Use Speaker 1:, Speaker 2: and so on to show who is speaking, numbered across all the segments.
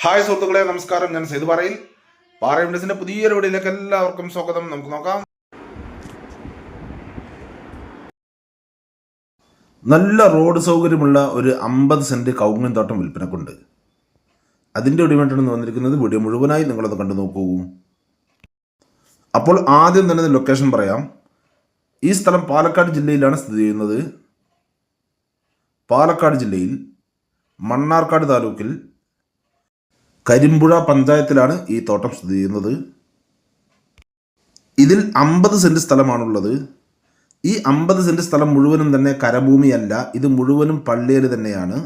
Speaker 1: Hi സുഹൃത്തുക്കളെ, നമസ്കാരം. ഞാൻ സേതു പാറയിൽ വിൻഡസിന്റെ പുതിയൊരു വീഡിയോയിലേക്ക് എല്ലാവർക്കും സ്വാഗതം. നമുക്ക് നോക്കാം. നല്ല റോഡ് സൗകര്യമുള്ള ഒരു 50 സെന്റ് കവുങ്ങിൻ തോട്ടം വിൽപ്പനക്കുണ്ട്. അതിൻ്റെ ഒടിവേണ്ടാണ് വന്നിരിക്കുന്നത്. വീഡിയോ മുഴുവനായി നിങ്ങളത് കണ്ടു നോക്കൂ. അപ്പോൾ ആദ്യം തന്നെ ലൊക്കേഷൻ പറയാം. ഈ സ്ഥലം പാലക്കാട് ജില്ലയിലാണ് സ്ഥിതി ചെയ്യുന്നത്. പാലക്കാട് ജില്ലയിൽ മണ്ണാർക്കാട് താലൂക്കിൽ കരിമ്പുഴ പഞ്ചായത്തിലാണ് ഈ തോട്ടം സ്ഥിതി ചെയ്യുന്നത്. ഇതിൽ 50 സെന്റ് സ്ഥലമാണുള്ളത്. ഈ 50 സെന്റ് സ്ഥലം മുഴുവനും തന്നെ കരഭൂമിയല്ല, ഇത് മുഴുവനും പള്ളിയേര് തന്നെയാണ്.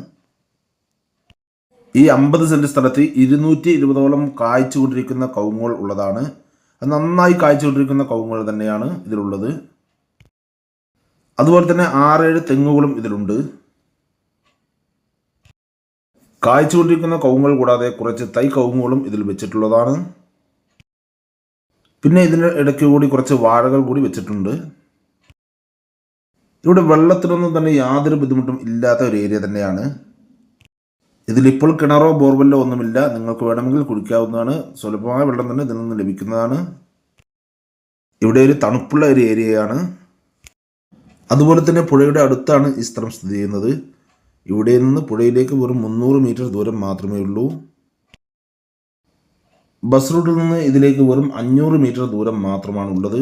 Speaker 1: ഈ 50 സെന്റ് സ്ഥലത്ത് 220ഓളം കായ്ച്ചുകൊണ്ടിരിക്കുന്ന കവുങ്ങുകൾ ഉള്ളതാണ്. നന്നായി കായ്ച്ചുകൊണ്ടിരിക്കുന്ന കവുങ്ങുകൾ തന്നെയാണ് ഇതിലുള്ളത്. അതുപോലെ തന്നെ 6-7 തെങ്ങുകളും ഇതിലുണ്ട്. കായ്ച്ചുകൊണ്ടിരിക്കുന്ന കവുങ്ങുകൾ കൂടാതെ കുറച്ച് തൈ കവുങ്ങുകളും ഇതിൽ വെച്ചിട്ടുള്ളതാണ്. പിന്നെ ഇതിന് ഇടയ്ക്ക് കൂടി കുറച്ച് വാഴകൾ കൂടി വെച്ചിട്ടുണ്ട്. ഇവിടെ വെള്ളത്തിനൊന്നും തന്നെ യാതൊരു ബുദ്ധിമുട്ടും ഇല്ലാത്ത ഒരു ഏരിയ തന്നെയാണ്. ഇതിലിപ്പോൾ കിണറോ ബോർവെല്ലോ ഒന്നുമില്ല. നിങ്ങൾക്ക് വേണമെങ്കിൽ കുടിക്കാവുന്നതാണ്. സുലഭമായ വെള്ളം തന്നെ ഇതിൽ നിന്ന് ലഭിക്കുന്നതാണ്. ഇവിടെ ഒരു തണുപ്പുള്ള ഒരു ഏരിയയാണ്. അതുപോലെ തന്നെ പുഴയുടെ അടുത്താണ് ഈ സ്ഥലം സ്ഥിതി ചെയ്യുന്നത്. ഇവിടെ നിന്ന് പുഴയിലേക്ക് വെറും 300 മീറ്റർ ദൂരം മാത്രമേ ഉള്ളൂ. ബസ് റൂട്ടിൽ നിന്ന് ഇതിലേക്ക് വെറും 500 മീറ്റർ ദൂരം മാത്രമാണ് ഉള്ളത്.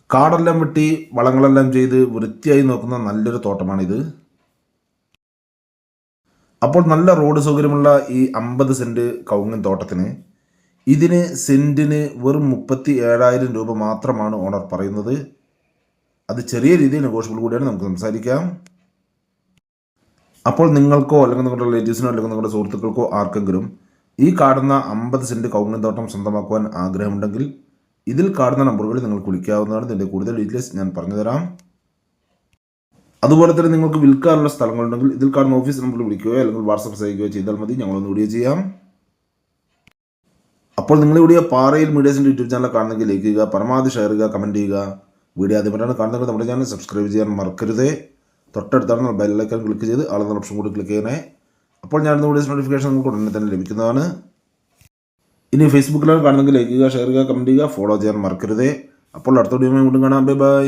Speaker 1: കാടെല്ലാം വെട്ടി വളങ്ങളെല്ലാം ചെയ്ത് വൃത്തിയായി നോക്കുന്ന നല്ലൊരു തോട്ടമാണിത്. അപ്പോൾ നല്ല റോഡ് സൗകര്യമുള്ള ഈ 50 സെന്റ് കവുങ്ങിൻ തോട്ടത്തിന് ഇതിന് സെന്റിന് വെറും 37,000 രൂപ മാത്രമാണ് ഓണർ പറയുന്നത്. അത് ചെറിയ രീതിയിൽ നെഗോഷ്യബിൾ കൂടിയാണ്. നമുക്ക് സംസാരിക്കാം. അപ്പോൾ നിങ്ങൾക്കോ അല്ലെങ്കിൽ നിങ്ങളുടെ റിലേറ്റീവ്സിനോ അല്ലെങ്കിൽ നിങ്ങളുടെ സുഹൃത്തുക്കൾക്കോ ആർക്കെങ്കിലും ഈ കാണുന്ന 50 സെന്റ് കവുങ്ങിൻ തോട്ടം സ്വന്തമാക്കുവാൻ ആഗ്രഹമുണ്ടെങ്കിൽ ഇതിൽ കാണുന്ന നമ്പറുകളിൽ നിങ്ങൾക്ക് വിളിക്കാവുന്നതാണ്. ഇതിൻ്റെ കൂടുതൽ ഡീറ്റെയിൽസ് ഞാൻ പറഞ്ഞുതരാം. അതുപോലെ തന്നെ നിങ്ങൾക്ക് വിൽക്കാനുള്ള സ്ഥലങ്ങളുണ്ടെങ്കിൽ ഇതിൽ കാണുന്ന ഓഫീസ് നമ്പറിൽ വിളിക്കുകയോ അല്ലെങ്കിൽ വാട്സപ്പ് ചെയ്യുകയോ ചെയ്താൽ മതി. ഞങ്ങളൊന്ന് വീഡിയോ ചെയ്യാം. അപ്പോൾ നിങ്ങളിവിടെ പാറയിൽ മീഡിയാസിൻ്റെ യൂട്യൂബ് ചാനൽ കാണുന്നെങ്കിൽ ലൈക്ക് ചെയ്യുക, പരമാവധി ഷെയർ ചെയ്യുക, കമൻറ്റ് ചെയ്യുക. വീഡിയോ ആദ്യമായിട്ടാണ് കാണുന്നത് നമ്മുടെ ചാനൽ സബ്സ്ക്രൈബ് ചെയ്യാൻ മറക്കരുത്. തൊട്ടടുത്താണ് ബെല്ലൈക്കൺ ക്ലിക്ക് ചെയ്ത് ആളെന്ന ഓപ്ഷൻ കൂടി ക്ലിക്ക് ചെയ്യണേ. അപ്പോൾ ഞാൻ വീഡിയോസ് നോട്ടിഫിക്കേഷൻ നിങ്ങൾക്ക് ഉടനെ തന്നെ ലഭിക്കുന്നതാണ്. ഇനി ഫേസ്ബുക്കിലാണ് കാണുന്നെങ്കിൽ ലൈക്ക് ചെയ്യുക, ഷെയർ ചെയ്യുക, കമൻറ്റ് ചെയ്യുക, ഫോളോ ചെയ്യാൻ മറക്കരുത്. അപ്പോൾ അടുത്ത വീഡിയോ വീണ്ടും കാണാം. Bye bye.